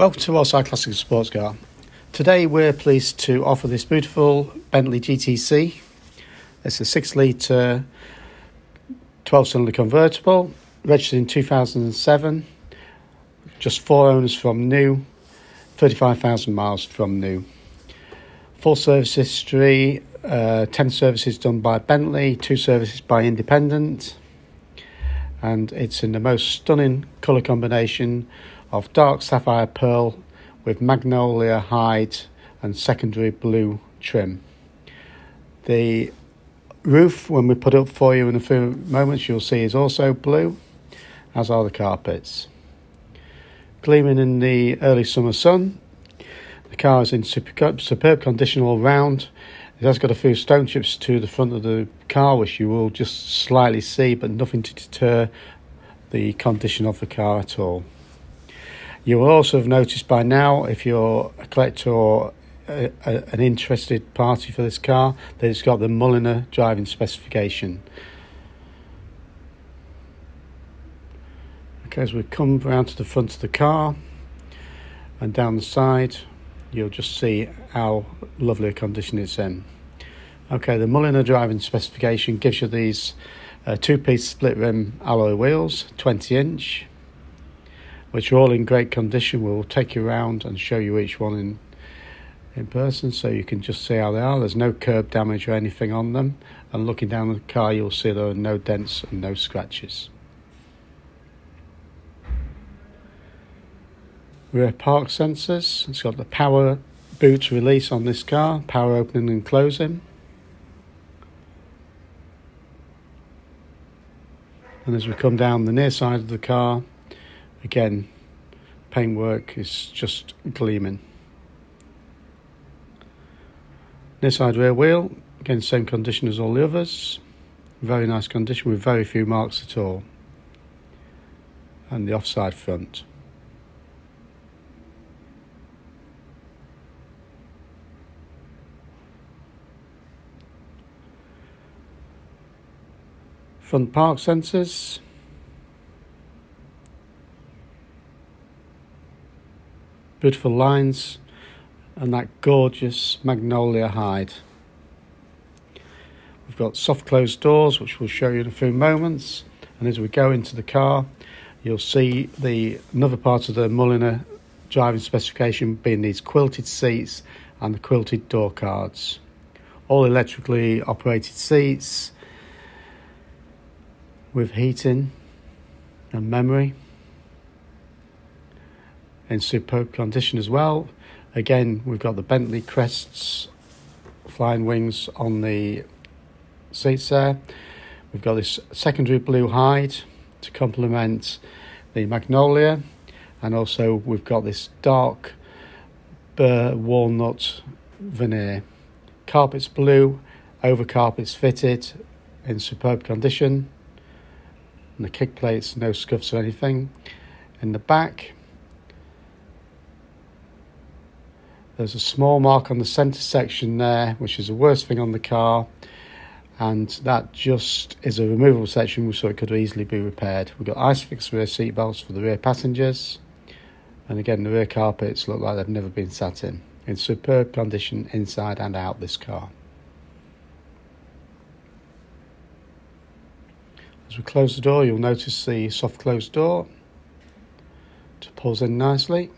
Welcome to Warside Classic Sports Car. Today we're pleased to offer this beautiful Bentley GTC. It's a 6-litre 12-cylinder convertible, registered in 2007, just 4 owners from new, 35,000 miles from new. Full service history, 10 services done by Bentley, 2 services by independent, and it's in the most stunning colour combination of Dark Sapphire Pearl with Magnolia hide and secondary blue trim. The roof, when we put up for you in a few moments, you'll see is also blue, as are the carpets. Gleaming in the early summer sun. The car is in superb condition all round. It has got a few stone chips to the front of the car, which you will just slightly see, but nothing to deter the condition of the car at all. You will also have noticed by now, if you're a collector or an interested party for this car, that it's got the Mulliner Driving Specification. Okay, as we come round to the front of the car and down the side, you'll just see how lovely a condition it's in. Okay, the Mulliner Driving Specification gives you these 2-piece split rim alloy wheels, 20-inch, which are all in great condition. We'll take you around and show you each one in person so you can just see how they are. There's no curb damage or anything on them, and looking down the car you'll see there are no dents and no scratches. Rear park sensors. It's got the power boot release on this car, power opening and closing. And as we come down the near side of the car, again, paintwork is just gleaming. Near side rear wheel, again, same condition as all the others. Very nice condition with very few marks at all. And the offside front. Front park sensors. Beautiful lines and that gorgeous Magnolia hide. We've got soft closed doors, which we'll show you in a few moments, and as we go into the car you'll see another part of the Mulliner Driving Specification being these quilted seats and the quilted door cards. All electrically operated seats with heating and memory. In superb condition as well. Again, we've got the Bentley crests, flying wings on the seats there. We've got this secondary blue hide to complement the Magnolia, and also we've got this dark Burr Walnut veneer. Carpets blue, over carpets fitted in superb condition, and the kick plates no scuffs or anything. In the back, there's a small mark on the centre section there, which is the worst thing on the car, and that just is a removable section, so it could easily be repaired. We've got Isofix rear seat belts for the rear passengers, and again the rear carpets look like they've never been sat in superb condition inside and out this car. As we close the door, you'll notice the soft closed door to pulls in nicely.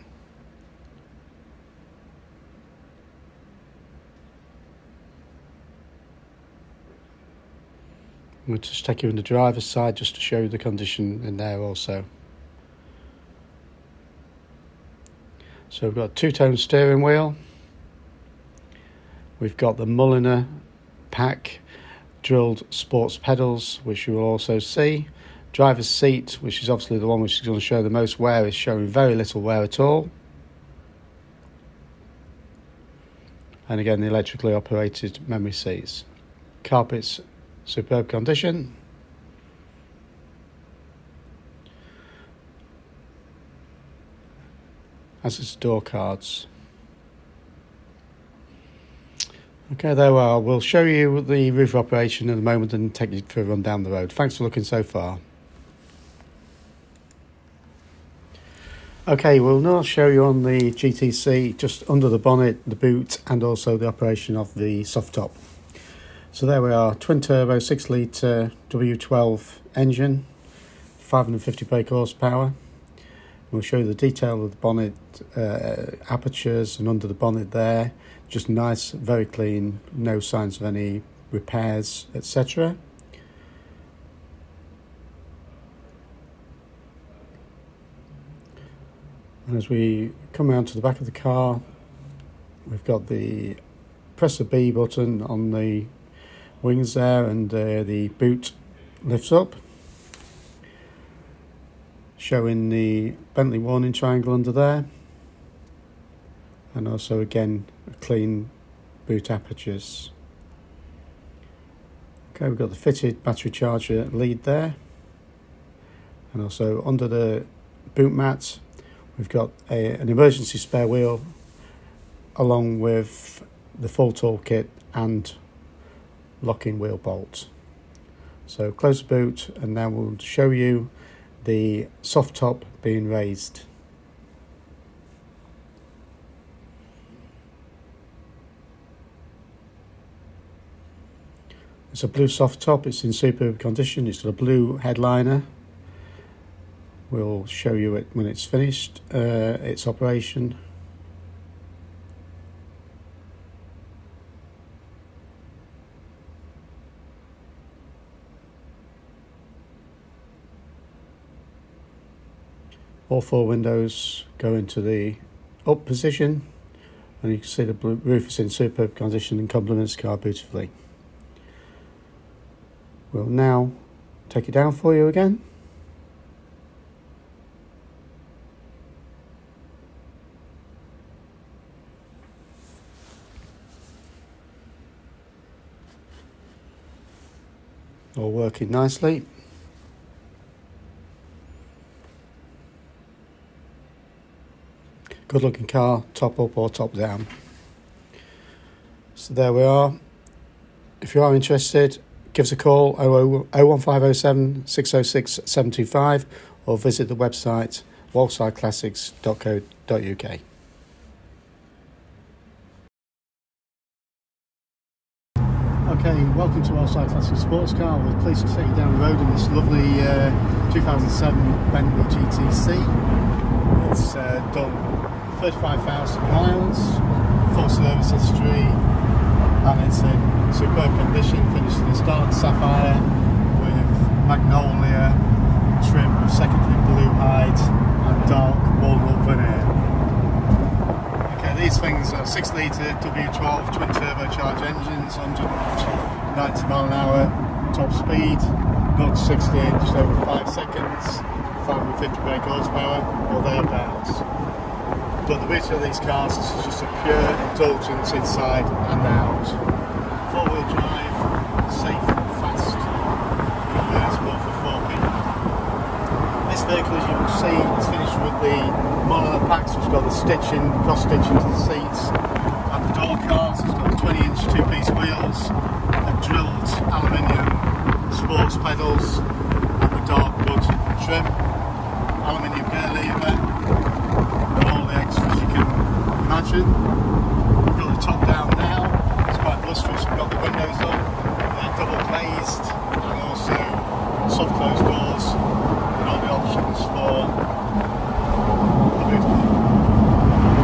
We'll just take you in the driver's side just to show you the condition in there also. So we've got a 2-tone steering wheel. We've got the Mulliner pack drilled sports pedals, which you will also see. Driver's seat, which is obviously the one which is going to show the most wear, is showing very little wear at all. And again, the electrically operated memory seats. Carpets, superb condition. As its door cards. Okay, there we are. We'll show you the roof operation in a moment and take you for a run down the road. Thanks for looking so far. Okay, we'll now show you on the GTC just under the bonnet, the boot, and also the operation of the soft top. So there we are, twin turbo 6 litre W12 engine, 550 brake horsepower. We'll show you the detail of the bonnet, apertures, and under the bonnet there, just nice, very clean, no signs of any repairs, etc. And as we come around to the back of the car, we've got the press the B button on the wings there, and the boot lifts up, showing the Bentley warning triangle under there, and also again clean boot apertures. Okay, we've got the fitted battery charger lead there, and also under the boot mat we've got an emergency spare wheel along with the full toolkit and locking wheel bolts. So close the boot, and now we'll show you the soft top being raised. It's a blue soft top, it's in superb condition, it's got a blue headliner. We'll show you it when it's finished, its operation. All four windows go into the up position, and you can see the roof is in superb condition and complements the car beautifully. We'll now take it down for you again. All working nicely. Good looking car, top up or top down. So there we are. If you are interested, give us a call 01507 606 725 or visit the website wallsideclassics.co.uk. Okay, welcome to Wallside Classics Sports Car. We're pleased to take you down the road in this lovely 2007 Bentley GTC. It's done 35,000 miles, full service history, and it's in superb condition, finished in this Dark Sapphire with Magnolia trim of secondary blue hide and Dark Walnut veneer. Okay, these things are 6 litre W12 twin turbocharged engines, 190 mile an hour top speed, 0 to 60 in just over 5 seconds, 550 brake horsepower or thereabouts. But the beauty of these cars is just a pure indulgence inside and out. 4-wheel drive, safe and fast, convertible for 4 people. This vehicle, as you can see, is finished with the Mulliner packs, which has got the stitching, cross stitching to the seats and the door cards. It's got 20-inch 2-piece wheels, a drilled aluminium sports pedals and the dark wood trim, aluminium gear lever, and all the extras you can imagine. We've got the top down now, it's quite blusterous. We've got the windows up, they're double glazed, and also soft closed doors, and all the options for a beautiful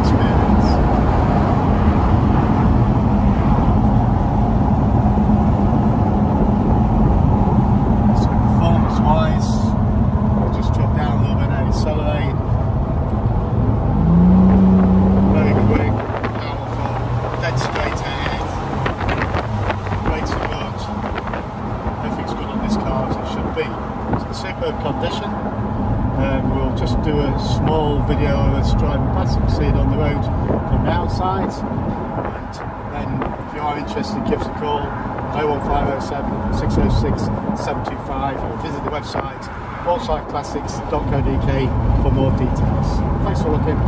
experience. So performance wise, we'll just drop down a little bit and accelerate. Very quick, powerful, dead straight ahead. Brakes are good. Everything's good on this car as it should be. It's in superb condition. We'll just do a small video of us driving past. You can see it on the road from the outside. And then, if you are interested, give us a call 01507 606 725 or visit the website wallsideclassics.co.uk for more details. Thanks for looking.